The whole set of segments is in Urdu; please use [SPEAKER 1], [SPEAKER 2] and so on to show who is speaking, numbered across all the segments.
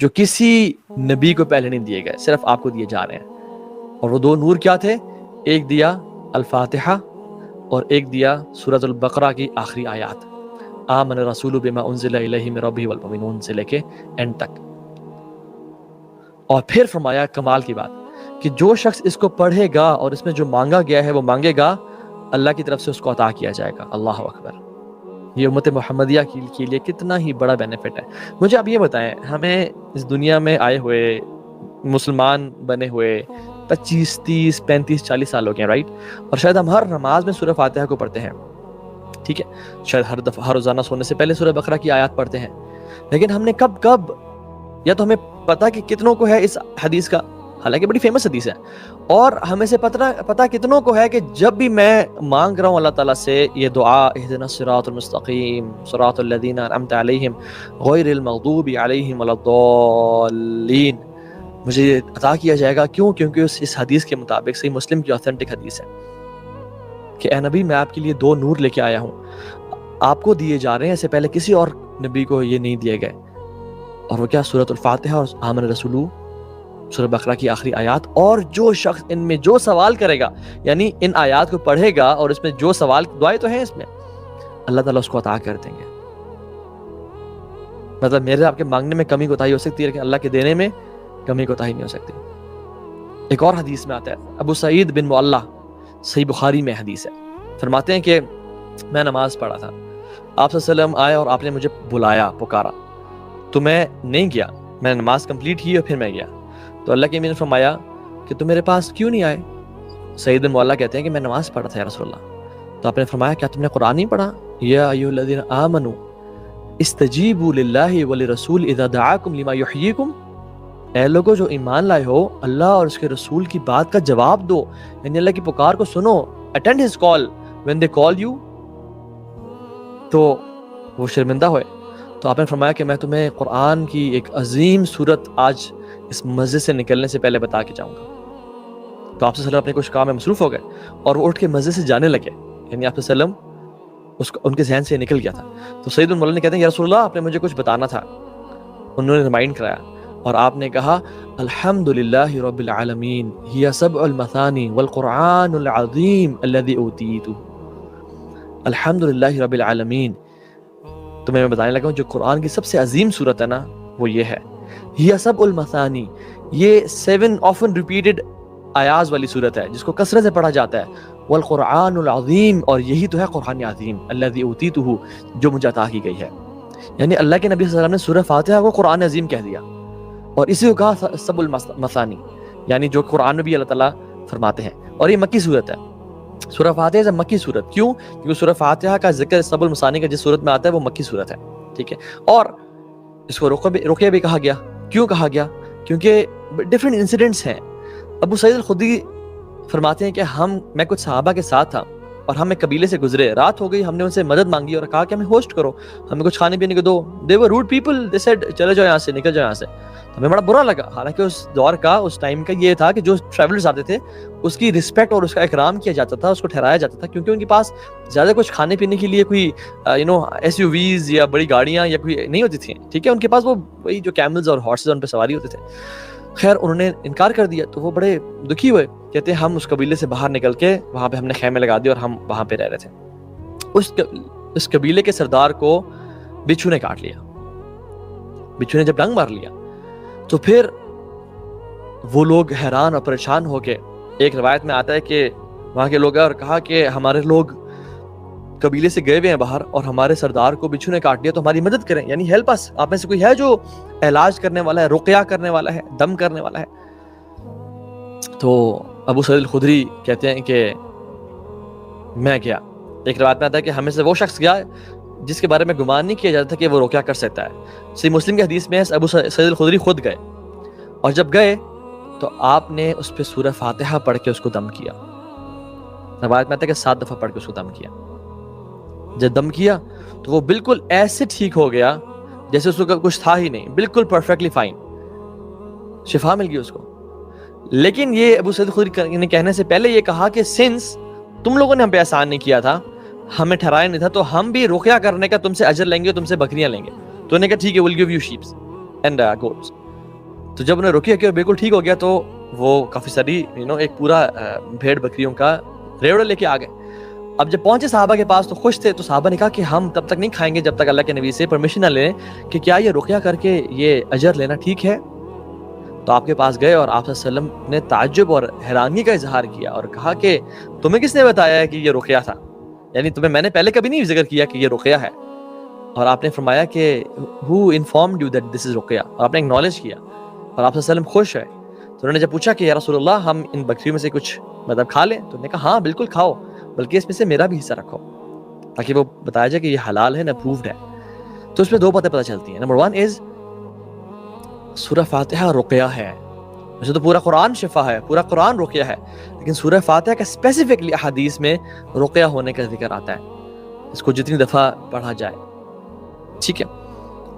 [SPEAKER 1] جو کسی نبی کو پہلے نہیں دیے گئے، صرف آپ کو دیے جا رہے ہیں۔ اور وہ 2 نور کیا تھے؟ ایک دیا الفاتحہ اور ایک دیا سورۃ البقرہ کی آخری آیات، آمن الرسول بما انزل الیہ من ربہ والمؤمنون سے لے کے اینڈ تک۔ اور پھر فرمایا کمال کی بات کہ جو شخص اس کو پڑھے گا اور اس میں جو مانگا گیا ہے وہ مانگے گا، اللہ کی طرف سے اس کو عطا کیا جائے گا۔ اللہ اکبر! یہ امت محمدیہ کے لیے کتنا ہی بڑا بینیفٹ ہے۔ مجھے آپ یہ بتائیں، ہمیں اس دنیا میں آئے ہوئے، مسلمان بنے ہوئے 25 30 35 40 سال ہو گئے، رائٹ؟ اور شاید ہم ہر نماز میں سورہ فاتحہ کو پڑھتے ہیں، ٹھیک ہے؟ شاید ہر دفعہ ہر روزانہ سونے سے پہلے سورہ بقرہ کی آیات پڑھتے ہیں، لیکن ہم نے کب یا تو ہمیں پتہ کہ کتنوں کو ہے اس حدیث کا، حالانکہ بڑی فیمس حدیث ہے، اور ہمیں سے پتہ کتنوں کو ہے کہ جب بھی میں مانگ رہا ہوں اللہ تعالیٰ سے یہ دعا، اہدنا الصراط المستقیم صراط الذین انعمت علیہم غیر المغضوب علیہم ولا الضالین، مجھے عطا کیا جائے گا۔ کیوں؟ کیونکہ اس حدیث کے مطابق، صحیح مسلم کی آتھینٹک حدیث ہے کہ اے نبی، میں آپ کے لیے 2 نور لے کے آیا ہوں، آپ کو دیے جا رہے ہیں، اس سے پہلے کسی اور نبی کو یہ نہیں دیے گئے۔ اور وہ کیا؟ سورۃ الفاتحہ اور آمن الرسول، سورہ بقرہ کی آخری آیات۔ اور جو شخص ان میں جو سوال کرے گا، یعنی ان آیات کو پڑھے گا اور اس میں جو سوال، دعائیں تو ہیں اس میں، اللہ تعالیٰ اس کو عطا کر دیں گے۔ مطلب میرے آپ کے مانگنے میں کمی کوتاہی ہو سکتی ہے، لیکن اللہ کے دینے میں کمی کوتاہی نہیں ہو سکتی۔ ایک اور حدیث میں آتا ہے، ابو سعید بن معلہ، صحیح بخاری میں حدیث ہے، فرماتے ہیں کہ میں نماز پڑھا تھا، آپ صلی اللہ علیہ وسلم آئے اور آپ نے مجھے بلایا، پکارا، تو میں نہیں گیا، میں نے نماز کمپلیٹ کی اور پھر میں گیا۔ تو اللہ کے امین نے فرمایا کہ تم میرے پاس کیوں نہیں آئے؟ سعید بن معلہ کہتے ہیں کہ میں نماز پڑھا تھا یا رسول اللہ۔ تو آپ نے فرمایا کیا تم نے قرآن نہیں پڑھا؟ یا ایھا الذین آمنوا استجیبوا للہ ولرسول اذا دعاکم لما یحییکم، اے لوگوں جو ایمان لائے ہو، اللہ اور اس کے رسول کی بات کا جواب دو، یعنی اللہ کی پکار کو سنو، attend his call when they call you۔ تو وہ شرمندہ ہوئے، تو آپ نے فرمایا کہ میں تمہیں قرآن کی ایک عظیم صورت آج اس مسجد سے نکلنے سے پہلے بتا کے جاؤں گا۔ تو آپ صلی اللہ علیہ وسلم اپنے کچھ کام میں مصروف ہو گئے اور وہ اٹھ کے مسجد سے جانے لگے، یعنی آپ صلی اللہ علیہ وسلم ان کے ذہن سے نکل گیا تھا۔ تو سعید بن معلہ نے کہتے ہیں یا رسول اللہ، آپ نے مجھے کچھ بتانا تھا۔ انہوں نے ریمائنڈ کرایا اور آپ نے کہا الحمدللہ رب العالمین ہی سبع المثانی والقرآن العظیم الذی اوتیتہ۔ الحمدللہ رب العالمین، تمہیں میں بتانے لگا ہوں جو قرآن کی سب سے عظیم صورت ہے نا، وہ یہ ہے، ہی سبع المثانی، یہ 7 often repeated آیاز والی صورت ہے جس کو کثرت سے پڑھا جاتا ہے، والقرآن العظیم، اور یہی تو ہے قرآن عظیم، الذی اوتیتہ، جو مجھے عطا کی گئی ہے۔ یعنی اللہ کے نبی صلی اللہ علیہ وسلم نے سورہ فاتحہ کو قرآن عظیم کہہ دیا، اور اسی کو کہا سبع المثانی، یعنی جو قرآن میں بھی اللہ تعالیٰ فرماتے ہیں۔ اور یہ مکی صورت ہے، سورہ فاتحہ سے مکی صورت۔ کیوں؟ کیونکہ سورہ فاتحہ کا ذکر سبع المثانی کا جس صورت میں آتا ہے وہ مکی صورت ہے، ٹھیک ہے۔ اور اس کو رقیہ بھی کہا گیا۔ کیوں کہا گیا؟ کیونکہ ڈفرینٹ انسیڈنٹس ہیں۔ ابو سعید الخدری فرماتے ہیں کہ میں کچھ صحابہ کے ساتھ تھا اور ہم ایک قبیلے سے گزرے، رات ہو گئی، ہم نے ان سے مدد مانگی اور کہا کہ ہمیں ہوسٹ کرو، ہمیں کچھ کھانے پینے کو دو۔ دے ور روڈ پیپل، دے سیڈ چلے جاؤ یہاں سے، نکل جاؤ یہاں سے۔ ہمیں بڑا برا لگا، حالانکہ اس دور کا، اس ٹائم کا یہ تھا کہ جو ٹریولرز آتے تھے اس کی رسپیکٹ اور اس کا اکرام کیا جاتا تھا، اس کو ٹھہرایا جاتا تھا، کیونکہ ان کے پاس زیادہ کچھ کھانے پینے کے لیے کوئی SUVs یا بڑی گاڑیاں یا کوئی نہیں ہوتی تھیں، ٹھیک ہے۔ ان کے پاس وہ وہی جو کیملز اور ہارسز ان پہ سواری ہوتے تھے۔ خیر انہوں نے انکار کر دیا، تو وہ بڑے دکھی ہوئے، کہتے ہیں ہم اس قبیلے سے باہر نکل کے وہاں پہ ہم نے خیمے لگا دیے اور ہم وہاں پہ رہ رہے تھے۔ اس قبیلے کے سردار کو بچھو نے کاٹ لیا، بچھو نے جب ڈنگ مار لیا تو پھر وہ لوگ حیران اور پریشان ہو کے، ایک روایت میں آتا ہے کہ وہاں کے لوگ اور کہا کہ ہمارے لوگ قبیلے سے گئے ہوئے ہیں باہر اور ہمارے سردار کو بچھو نے کاٹ لیا، تو ہماری مدد کریں، یعنی ہیلپ اس۔ آپ میں سے کوئی ہے جو علاج کرنے والا ہے، رقیہ کرنے والا ہے، دم کرنے والا ہے؟ تو ابو سعید الخدری کہتے ہیں کہ میں گیا۔ ایک روایت میں آتا ہے کہ ہمیں سے وہ شخص گیا جس کے بارے میں گمان نہیں کیا جاتا تھا کہ وہ رقیہ کر سکتا ہے۔ صحیح مسلم کی حدیث میں ہے ابو سعید الخدری خود گئے، اور جب گئے تو آپ نے اس پہ سورہ فاتحہ پڑھ کے اس کو دم کیا۔ روایت میں آتا ہے کہ 7 دفعہ پڑھ کے اس کو دم کیا۔ جب دم کیا تو وہ بالکل ایسے ٹھیک ہو گیا جیسے اس کو کچھ تھا ہی نہیں، بالکل پرفیکٹلی فائن، شفا مل گئی اس کو۔ لیکن یہ ابو سعید الخدری نے کہنے سے پہلے یہ کہا کہ سنس تم لوگوں نے ہم پہ احسان نہیں کیا تھا، ہمیں ٹھہرایا نہیں تھا، تو ہم بھی رقیہ کرنے کا تم سے اجر لیں گے، تم سے بکریاں لیں گے۔ تو انہوں نے کہا ٹھیک ہے، we'll give you sheep and goats۔ تو جب انہیں رقیہ کیا اور بالکل ٹھیک ہو گیا تو وہ کافی ساری ایک پورا بھیڑ بکریوں کا ریوڑا لے کے آ گئے. اب جب پہنچے صحابہ کے پاس تو خوش تھے, تو صحابہ نے کہا کہ ہم تب تک نہیں کھائیں گے جب تک اللہ کے نبی سے پرمیشن نہ لیں کہ کیا یہ رقیہ کر کے یہ اجر لینا ٹھیک ہے. تو آپ کے پاس گئے اور آپ صلی اللہ علیہ وسلم نے تعجب اور حیرانی کا اظہار کیا اور کہا کہ تمہیں کس نے بتایا ہے کہ یہ رقیہ تھا, یعنی تمہیں میں نے پہلے کبھی نہیں ذکر کیا کہ یہ رقیہ ہے. اور آپ نے فرمایا کہ who informed you that this is Ruqaiya, اور آپ نے اکنالج کیا اور آپ صلی اللہ علیہ وسلم خوش ہے. تو انہوں نے جب پوچھا کہ یا رسول اللہ ہم ان بکریوں میں سے کچھ کھا لیں, تو انہوں نے کہا ہاں بالکل کھاؤ, بلکہ اس میں سے میرا بھی حصہ رکھو, تاکہ وہ بتایا جائے کہ یہ حلال ہے, اپرووڈ ہے. تو اس میں دو باتیں پتہ چلتی ہیں. نمبر 1 از سورہ فاتحہ رقیہ ہے. ویسے تو پورا قرآن شفا ہے, پورا قرآن رقیہ ہے, لیکن سورہ فاتحہ کا اسپیسیفکلی احادیث میں رقیہ ہونے کا ذکر آتا ہے, اس کو جتنی دفعہ پڑھا جائے. ٹھیک ہے.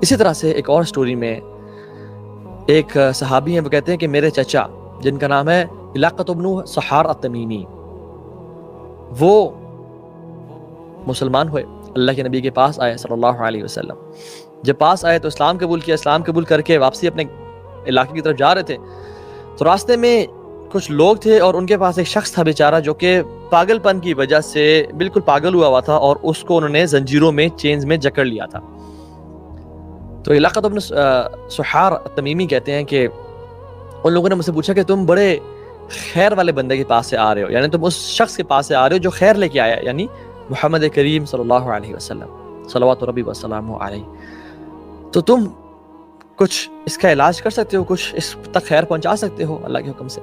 [SPEAKER 1] اسی طرح سے ایک اور سٹوری میں ایک صحابی ہیں, وہ کہتے ہیں کہ میرے چچا جن کا نام ہے علاقۃ بن سحار التمیمی, وہ مسلمان ہوئے, اللہ کے نبی کے پاس آئے صلی اللہ علیہ وسلم. جب پاس آئے تو اسلام قبول کیا, اسلام قبول کر کے واپسی اپنے علاقے کی طرف جا رہے تھے. تو راستے میں کچھ لوگ تھے اور ان کے پاس ایک شخص تھا بیچارہ جو کہ پاگل پن کی وجہ سے بالکل پاگل ہوا تھا, اور اس کو انہوں نے زنجیروں میں چینز میں جکڑ لیا تھا. تو علاقۃ بن سحار التمیمی کہتے ہیں کہ ان لوگوں نے مجھ سے پوچھا کہ تم بڑے خیر والے بندے کے پاس سے آ رہے ہو, یعنی تم اس شخص کے پاس سے آ رہے ہو جو خیر لے کے آیا, یعنی محمد کریم صلی اللہ علیہ وسلم صلوات ربی وسلامہ علیہ. تو تم کچھ اس کا علاج کر سکتے ہو, کچھ اس تک خیر پہنچا سکتے ہو اللہ کے حکم سے؟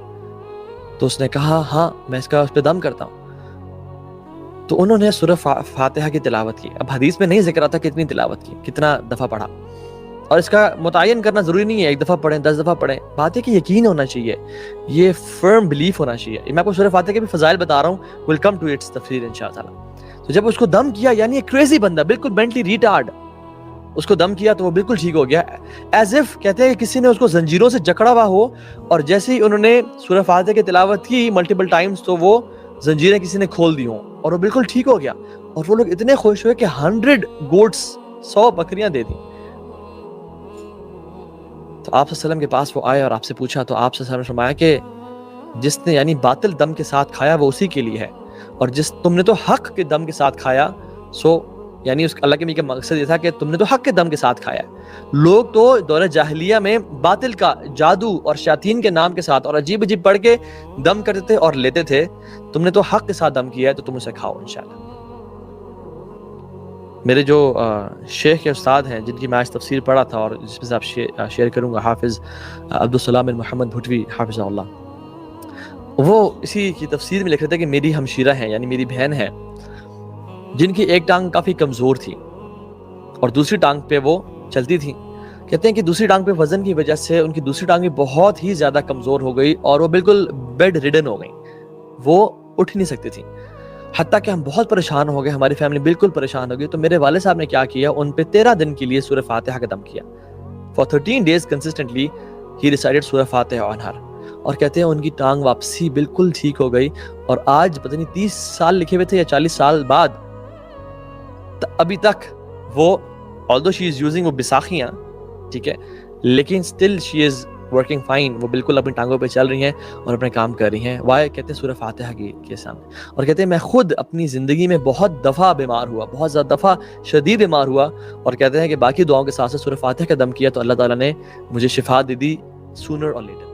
[SPEAKER 1] تو اس نے کہا ہاں میں اس پہ دم کرتا ہوں. تو انہوں نے سورہ فاتحہ کی تلاوت کی. اب حدیث میں نہیں ذکر آتا کتنی تلاوت کی, کتنا دفعہ پڑھا, اور اس کا متعین کرنا ضروری نہیں ہے 1 دفعہ پڑھیں 10 دفعہ پڑھیں. بات ہے کہ یقین ہونا چاہیے, یہ فرم بلیف ہونا چاہیے. میں آپ کو سورہ فاتحہ کے بھی فضائل بتا رہا ہوں, ویل کم ٹو اٹس تفسیر انشاءاللہ. تو جب اس کو دم کیا, یعنی ایک کریزی بندہ بالکل مینٹلی ریٹارڈ, اس کو دم کیا تو وہ بالکل ٹھیک ہو گیا, ایز اف کہتے ہیں کہ کسی نے اس کو زنجیروں سے جکڑا ہوا ہو, اور جیسے ہی انہوں نے سورہ فاتحہ کی تلاوت کی ملٹیپل ٹائمز تو وہ زنجیریں کسی نے کھول دی ہوں اور وہ بالکل ٹھیک ہو گیا. اور وہ لوگ اتنے خوش ہوئے کہ 100 گوٹس 100 بکریاں دے دیں. تو آپ صلی اللہ علیہ وسلم کے پاس وہ آئے اور آپ سے پوچھا, تو آپ صلی اللہ علیہ وسلم نے فرمایا کہ جس نے یعنی باطل دم کے ساتھ کھایا وہ اسی کے لیے ہے, اور جس تم نے تو حق کے دم کے ساتھ کھایا, سو یعنی اس اللہ کے نبی کا مقصد یہ تھا کہ تم نے تو حق کے دم کے ساتھ کھایا. لوگ تو دور جاہلیہ میں باطل کا, جادو اور شیاطین کے نام کے ساتھ اور عجیب عجیب پڑھ کے دم کرتے تھے اور لیتے تھے. تم نے تو حق کے ساتھ دم کیا ہے, تو تم اسے کھاؤ انشاءاللہ. میرے جو شیخ کے استاد ہیں جن کی میں آج تفسیر پڑھا تھا اور جس میں سے آپ شیئر کروں گا, حافظ عبدالسلام بن محمد بھٹوی حافظہ اللہ, وہ اسی کی تفسیر میں لکھ رہے تھے کہ میری ہمشیرہ ہیں, یعنی میری بہن ہے, جن کی ایک ٹانگ کافی کمزور تھی اور دوسری ٹانگ پہ وہ چلتی تھی. کہتے ہیں کہ دوسری ٹانگ پہ وزن کی وجہ سے ان کی دوسری ٹانگ بھی بہت ہی زیادہ کمزور ہو گئی اور وہ بالکل بیڈ ریڈن ہو گئی, وہ اٹھ نہیں سکتی تھی. حتیٰ کہ ہم بہت پریشان ہو گئے, ہماری فیملی بالکل پریشان ہو گئی. تو میرے والد صاحب نے کیا کیا, ان پہ 13 دن کے لیے سورہ فاتحہ کا دم کیا. For 13 days consistently he recited سورہ فاتحہ on her. اور کہتے ہیں ان کی ٹانگ واپسی بالکل ٹھیک ہو گئی, اور آج پتہ نہیں 30 سال لکھے ہوئے تھے یا 40 سال بعد ابھی تک وہ, although she is using وہ بساخیاں, ٹھیک ہے, لیکن still she is working fine, وہ بالکل اپنی ٹانگوں پہ چل رہی ہیں اور اپنے کام کر رہی ہیں. وائے کہتے ہیں سورہ فاتحہ کے سامنے. اور کہتے ہیں میں خود اپنی زندگی میں بہت دفعہ بیمار ہوا, بہت زیادہ دفعہ شدید بیمار ہوا, اور کہتے ہیں کہ باقی دعاؤں کے ساتھ ساتھ سورہ فاتحہ کا دم کیا تو اللہ تعالیٰ نے مجھے شفا دے دی sooner or later.